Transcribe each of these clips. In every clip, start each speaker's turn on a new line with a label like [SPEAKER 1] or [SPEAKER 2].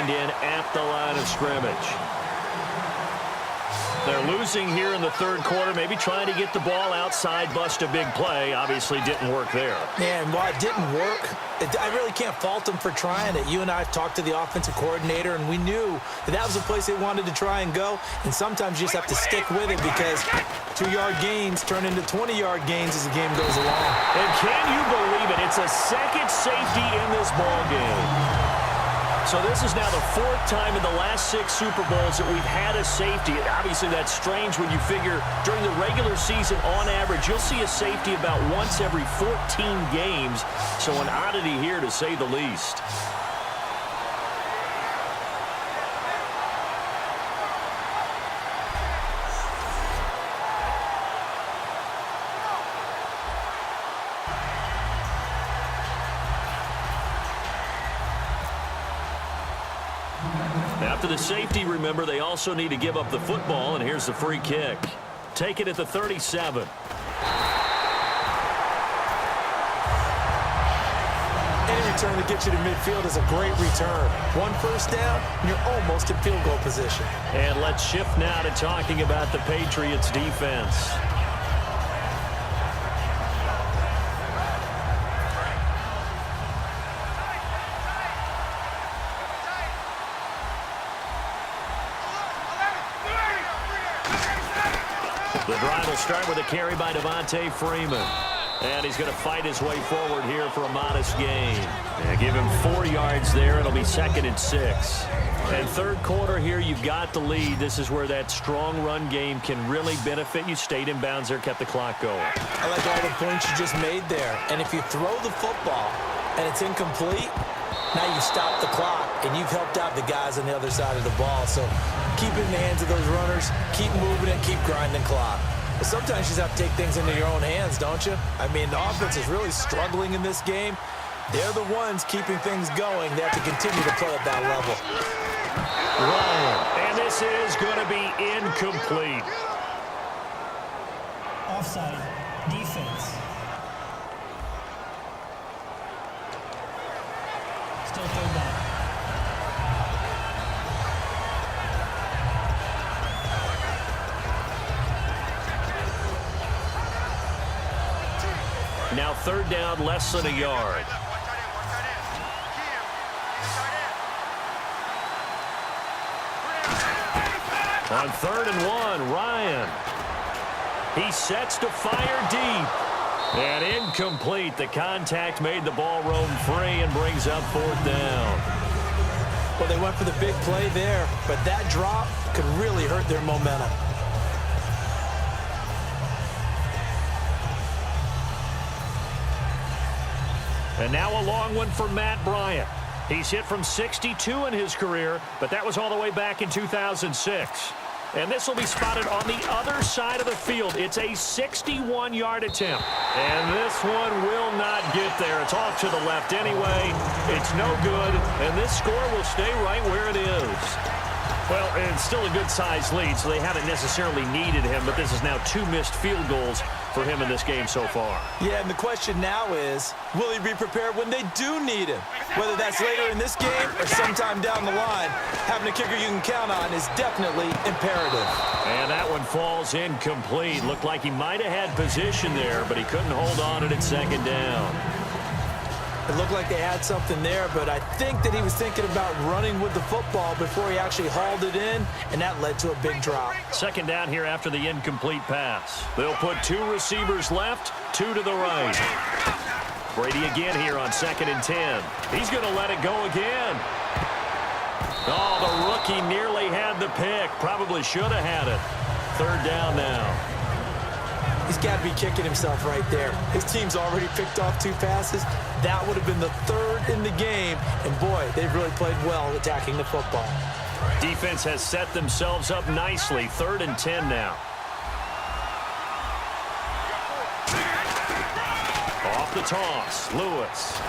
[SPEAKER 1] lined in at the line of scrimmage. They're losing here in the third quarter, maybe trying to get the ball outside, bust a big play. Obviously didn't work there.
[SPEAKER 2] Yeah, and while it didn't work, I really can't fault them for trying it. You and I have talked to the offensive coordinator, and we knew that was a place they wanted to try and go. And sometimes you just have to stick with it because 2-yard gains turn into 20-yard gains as the game goes along.
[SPEAKER 1] And can you believe it? It's a second safety in this ball game. So this is now the fourth time in the last 6 Super Bowls that we've had a safety. And obviously, that's strange when you figure during the regular season, on average, you'll see a safety about once every 14 games. So an oddity here, to say the least. After the safety, remember, they also need to give up the football, and here's the free kick. Take it at the 37.
[SPEAKER 2] Any return that gets you to midfield is a great return. 1 first down, and you're almost in field goal position.
[SPEAKER 1] And let's shift now to talking about the Patriots defense. The drive will start with a carry by Devontae Freeman. And he's going to fight his way forward here for a modest gain. And give him 4 yards there. It'll be 2nd and 6. And third quarter here, you've got the lead. This is where that strong run game can really benefit you. Stayed in bounds there, kept the clock going.
[SPEAKER 2] I like all the points you just made there. And if you throw the football and it's incomplete, now you stop the clock, and you've helped out the guys on the other side of the ball. So keep it in the hands of those runners. Keep moving it. Keep grinding clock. But sometimes you just have to take things into your own hands, don't you? I mean, the offense is really struggling in this game. They're the ones keeping things going. They have to continue to play at that level.
[SPEAKER 1] Ryan, and this is going to be incomplete.
[SPEAKER 3] Offside, defense. Still third down.
[SPEAKER 1] Now third down, less than a yard. On 3rd and 1, Ryan. He sets to fire deep. And incomplete. The contact made the ball roam free and brings up 4th down.
[SPEAKER 2] Well, they went for the big play there, but that drop could really hurt their momentum.
[SPEAKER 1] And now a long one for Matt Bryant. He's hit from 62 in his career, but that was all the way back in 2006. And this will be spotted on the other side of the field. It's a 61-yard attempt. And this one will not get there. It's off to the left anyway. It's no good, and this score will stay right where it is. Well, it's still a good-sized lead, so they haven't necessarily needed him, but this is now 2 missed field goals for him in this game so far.
[SPEAKER 2] Yeah, and the question now is, will he be prepared when they do need him? Whether that's later in this game or sometime down the line, having a kicker you can count on is definitely imperative.
[SPEAKER 1] And that one falls incomplete. Looked like he might have had position there, but he couldn't hold on it at 2nd down.
[SPEAKER 2] It looked like they had something there, but I think that he was thinking about running with the football before he actually hauled it in, and that led to a big drop.
[SPEAKER 1] 2nd down here after the incomplete pass. They'll put 2 receivers left, 2 to the right. Brady again here on 2nd and 10. He's going to let it go again. Oh, the rookie nearly had the pick. Probably should have had it. 3rd down now.
[SPEAKER 2] He's got to be kicking himself right there. His team's already picked off 2 passes. That would have been the 3rd in the game. And, boy, they've really played well attacking the football.
[SPEAKER 1] Defense has set themselves up nicely. 3rd and 10 now. Off the toss, Lewis.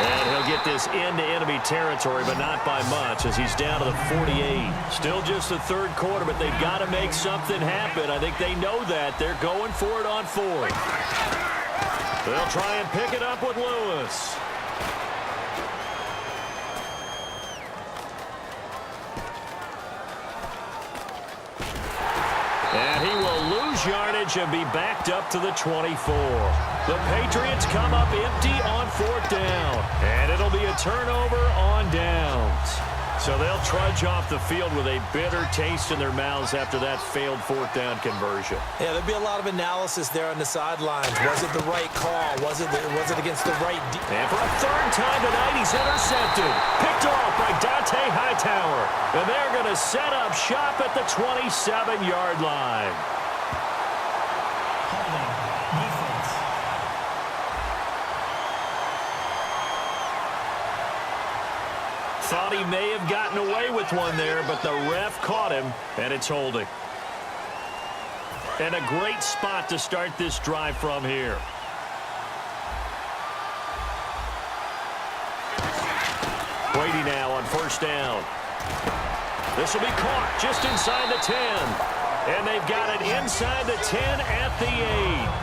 [SPEAKER 1] And he'll get this into enemy territory, but not by much as he's down to the 48. Still just the 3rd quarter, but they've got to make something happen. I think they know that. They're going for it on 4th. They'll try and pick it up with Lewis. advantage and be backed up to the 24. The Patriots come up empty on 4th down, and it'll be a turnover on downs. So they'll trudge off the field with a bitter taste in their mouths after that failed 4th down conversion.
[SPEAKER 2] Yeah, there'll be a lot of analysis there on the sidelines. Was it the right call? Was it against the right...
[SPEAKER 1] And for a 3rd time tonight, he's intercepted. Picked off by Dante Hightower. And they're going to set up shop at the 27-yard line.
[SPEAKER 3] Holding. Defense.
[SPEAKER 1] Thought he may have gotten away with one there, but the ref caught him, and it's holding. And a great spot to start this drive from here. Brady now on 1st down. This will be caught just inside the 10. And they've got it inside the 10 at the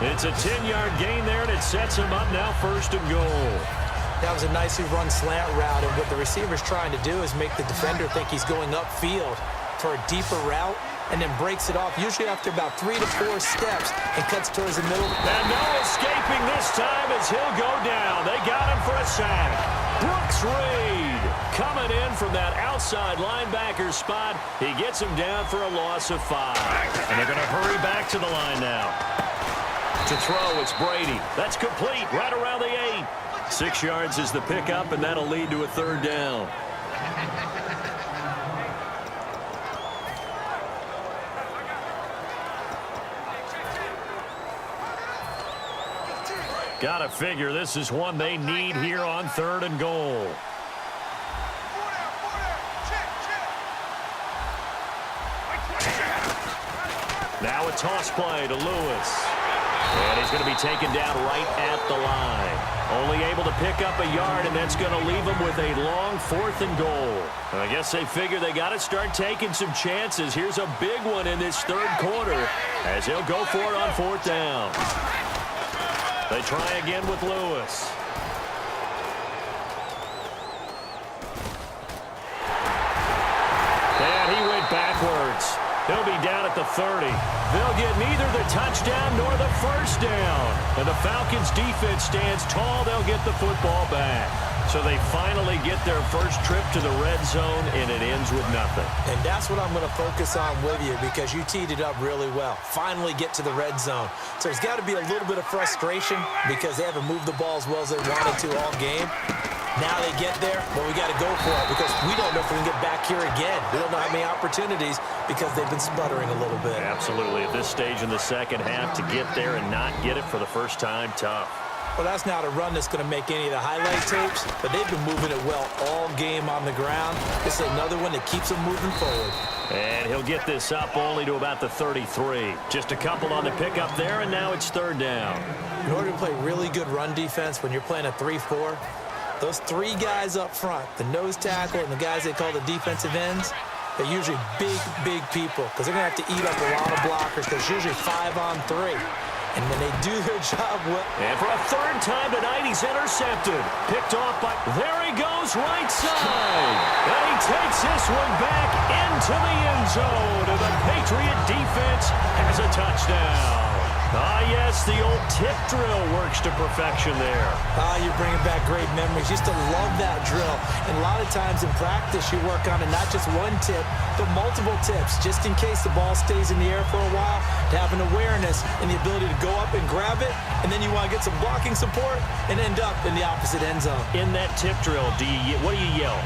[SPEAKER 1] 8. It's a 10-yard gain there, and it sets them up now 1st and goal.
[SPEAKER 2] That was a nicely run slant route, and what the receiver's trying to do is make the defender think he's going upfield for a deeper route, and then breaks it off, usually after about 3 to 4 steps, and cuts towards the middle.
[SPEAKER 1] And no escaping this time as he'll go down. They got him for a sack. Brooks Reed coming in from that outside linebacker spot. He gets him down for a loss of 5. And they're going to hurry back to the line now. To throw, it's Brady. That's complete right around the 8. 6 yards is the pickup, and that'll lead to a 3rd down. Gotta figure this is one they need here on 3rd and goal. Now a toss play to Lewis. And he's going to be taken down right at the line. Only able to pick up a yard, and that's going to leave him with a long 4th and goal. And I guess they figure they got to start taking some chances. Here's a big one in this 3rd quarter as he'll go for it on 4th down. They try again with Lewis. And he went backwards. He'll be down at the 30. They'll get neither the touchdown nor the 1st down. And the Falcons' defense stands tall. They'll get the football back. So they finally get their first trip to the red zone, and it ends with nothing.
[SPEAKER 2] And that's what I'm going to focus on with you, because you teed it up really well. Finally get to the red zone. So there's got to be a little bit of frustration because they haven't moved the ball as well as they wanted to all game. Now they get there, but we got to go for it because we don't know if we can get back here again. We don't know how many opportunities because they've been sputtering a little bit.
[SPEAKER 1] Absolutely. At this stage in the second half, to get there and not get it for the first time, tough.
[SPEAKER 2] Well, that's not a run that's going to make any of the highlight tapes, but they've been moving it well all game on the ground. This is another one that keeps them moving forward.
[SPEAKER 1] And he'll get this up only to about the 33. Just a couple on the pickup there, and now it's 3rd down.
[SPEAKER 2] In order to play really good run defense when you're playing a 3-4, those 3 guys up front, the nose tackle and the guys they call the defensive ends, they're usually big people because they're going to have to eat up a lot of blockers because it's usually 5 on 3. And when they do their job well...
[SPEAKER 1] And for a 3rd time tonight, he's intercepted. Picked off by... There he goes, right side. And he takes this one back into the end zone. And the Patriot defense has a touchdown. Ah, yes, the old tip drill works to perfection there.
[SPEAKER 2] You're bringing back great memories. Used to love that drill. And a lot of times in practice, you work on it, not just one tip, but multiple tips, just in case the ball stays in the air for a while, to have an awareness and the ability to go up and grab it, and then you want to get some blocking support and end up in the opposite end zone.
[SPEAKER 1] In that tip drill, what do you yell?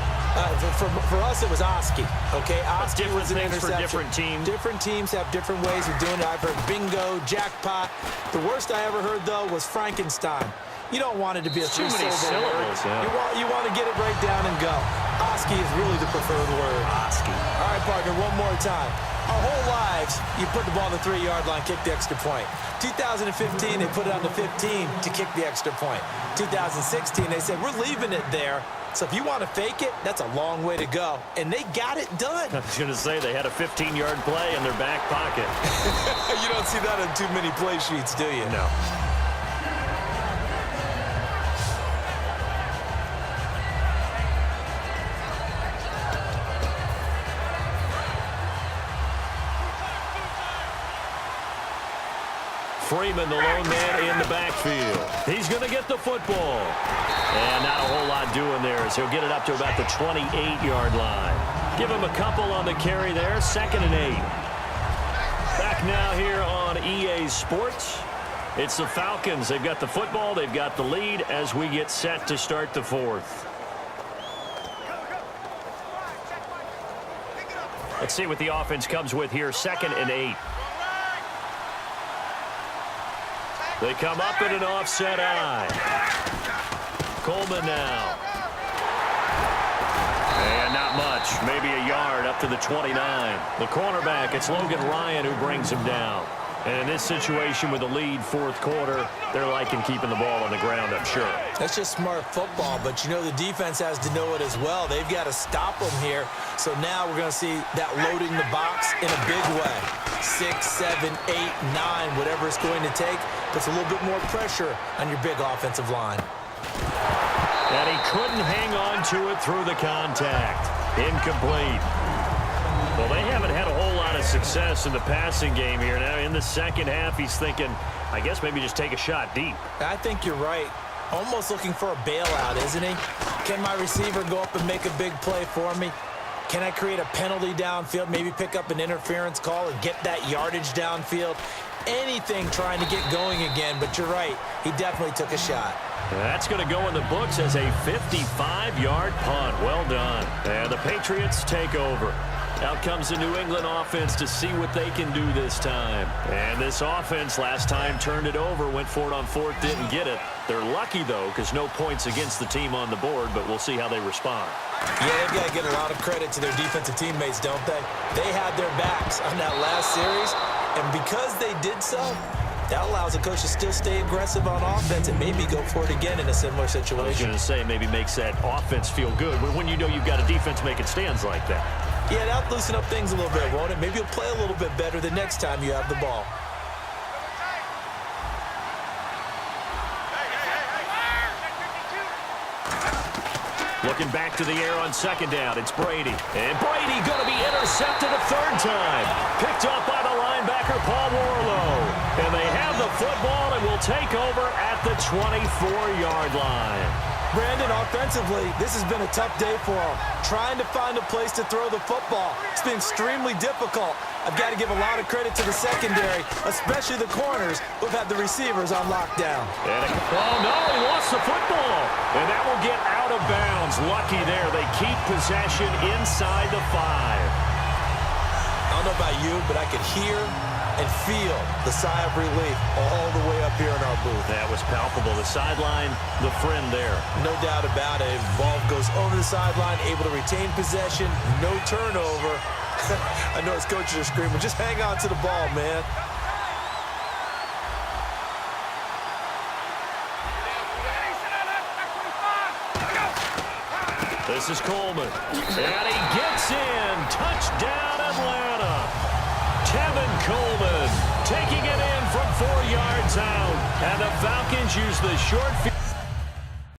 [SPEAKER 2] For us, it was Oski. Okay, Oski was an
[SPEAKER 1] things
[SPEAKER 2] interception.
[SPEAKER 1] for different teams.
[SPEAKER 2] Different teams have different ways of doing it. I've heard bingo, jackpot. The worst I ever heard, though, was Frankenstein. You don't want it to be a
[SPEAKER 1] Too many
[SPEAKER 2] three-syllable
[SPEAKER 1] syllables,
[SPEAKER 2] word.
[SPEAKER 1] yeah.
[SPEAKER 2] You want to get it right down and go. Oski is really the preferred word.
[SPEAKER 1] Oski.
[SPEAKER 2] All right, partner, one more time. Our whole lives, you put the ball on the 3-yard line, kick the extra point. 2015, they put it on the 15 to kick the extra point. 2016, they said, we're leaving it there. So if you want to fake it, that's a long way to go. And they got it done.
[SPEAKER 1] I was going to say they had a 15-yard play in their back pocket.
[SPEAKER 2] You don't see that on too many play sheets, do you?
[SPEAKER 1] No. Freeman, the lone man in the backfield. He's going to get the football. And not a whole lot doing there as he'll get it up to about the 28-yard line. Give him a couple on the carry there, 2nd and 8. Back now here on EA Sports. It's the Falcons. They've got the football. They've got the lead as we get set to start the 4th. Let's see what the offense comes with here. 2nd and 8. They come up in an offset eye. Coleman now. And not much. Maybe a yard up to the 29. The cornerback, it's Logan Ryan who brings him down. And in this situation with the lead 4th quarter, they're liking keeping the ball on the ground, I'm sure.
[SPEAKER 2] That's just smart football, but you know the defense has to know it as well. They've got to stop them here. So now we're going to see that loading the box in a big way. 6, 7, 8, 9, whatever it's going to take, puts a little bit more pressure on your big offensive line.
[SPEAKER 1] And he couldn't hang on to it through the contact. Incomplete. Well, they haven't had a whole lot of success in the passing game here. Now, in the 2nd half, he's thinking, I guess maybe just take a shot deep.
[SPEAKER 2] I think you're right. Almost looking for a bailout, isn't he? Can my receiver go up and make a big play for me? Can I create a penalty downfield, maybe pick up an interference call and get that yardage downfield? Anything trying to get going again, but you're right. He definitely took a shot.
[SPEAKER 1] That's going to go in the books as a 55-yard punt. Well done. And the Patriots take over. Out comes the New England offense to see what they can do this time. And this offense last time turned it over, went for it on 4th, didn't get it. They're lucky, though, because no points against the team on the board, but we'll see how they respond.
[SPEAKER 2] Yeah, they've got to get a lot of credit to their defensive teammates, don't they? They had their backs on that last series, and because they did so, that allows the coach to still stay aggressive on offense and maybe go for it again in a similar situation.
[SPEAKER 1] I was going to say maybe makes that offense feel good when you know you've got a defense making stands like that.
[SPEAKER 2] Yeah, that'll loosen up things a little bit, won't it? Maybe you'll play a little bit better the next time you have the ball.
[SPEAKER 1] Looking back to the air on 2nd down, it's Brady. And Brady going to be intercepted a 3rd time. Picked up by the linebacker, Paul Warlow. And they have the football and will take over at the 24-yard line.
[SPEAKER 2] Brandon, offensively, this has been a tough day for him. Trying to find a place to throw the football. It's been extremely difficult. I've got to give a lot of credit to the secondary, especially the corners who've had the receivers on lockdown.
[SPEAKER 1] Oh, no, he lost the football. And that will get out of bounds. Lucky there. They keep possession inside the 5.
[SPEAKER 2] I don't know about you, but I could hear and feel the sigh of relief all the way up here in our booth.
[SPEAKER 1] That was palpable. The sideline, the friend there.
[SPEAKER 2] No doubt about it. Ball goes over the sideline, able to retain possession, no turnover. I know his coaches are screaming, just hang on to the ball, man.
[SPEAKER 1] This is Coleman. And he gets in. Touchdown, Atlanta. Tevin Coleman taking it in from 4 yards out. And the Falcons use the short field.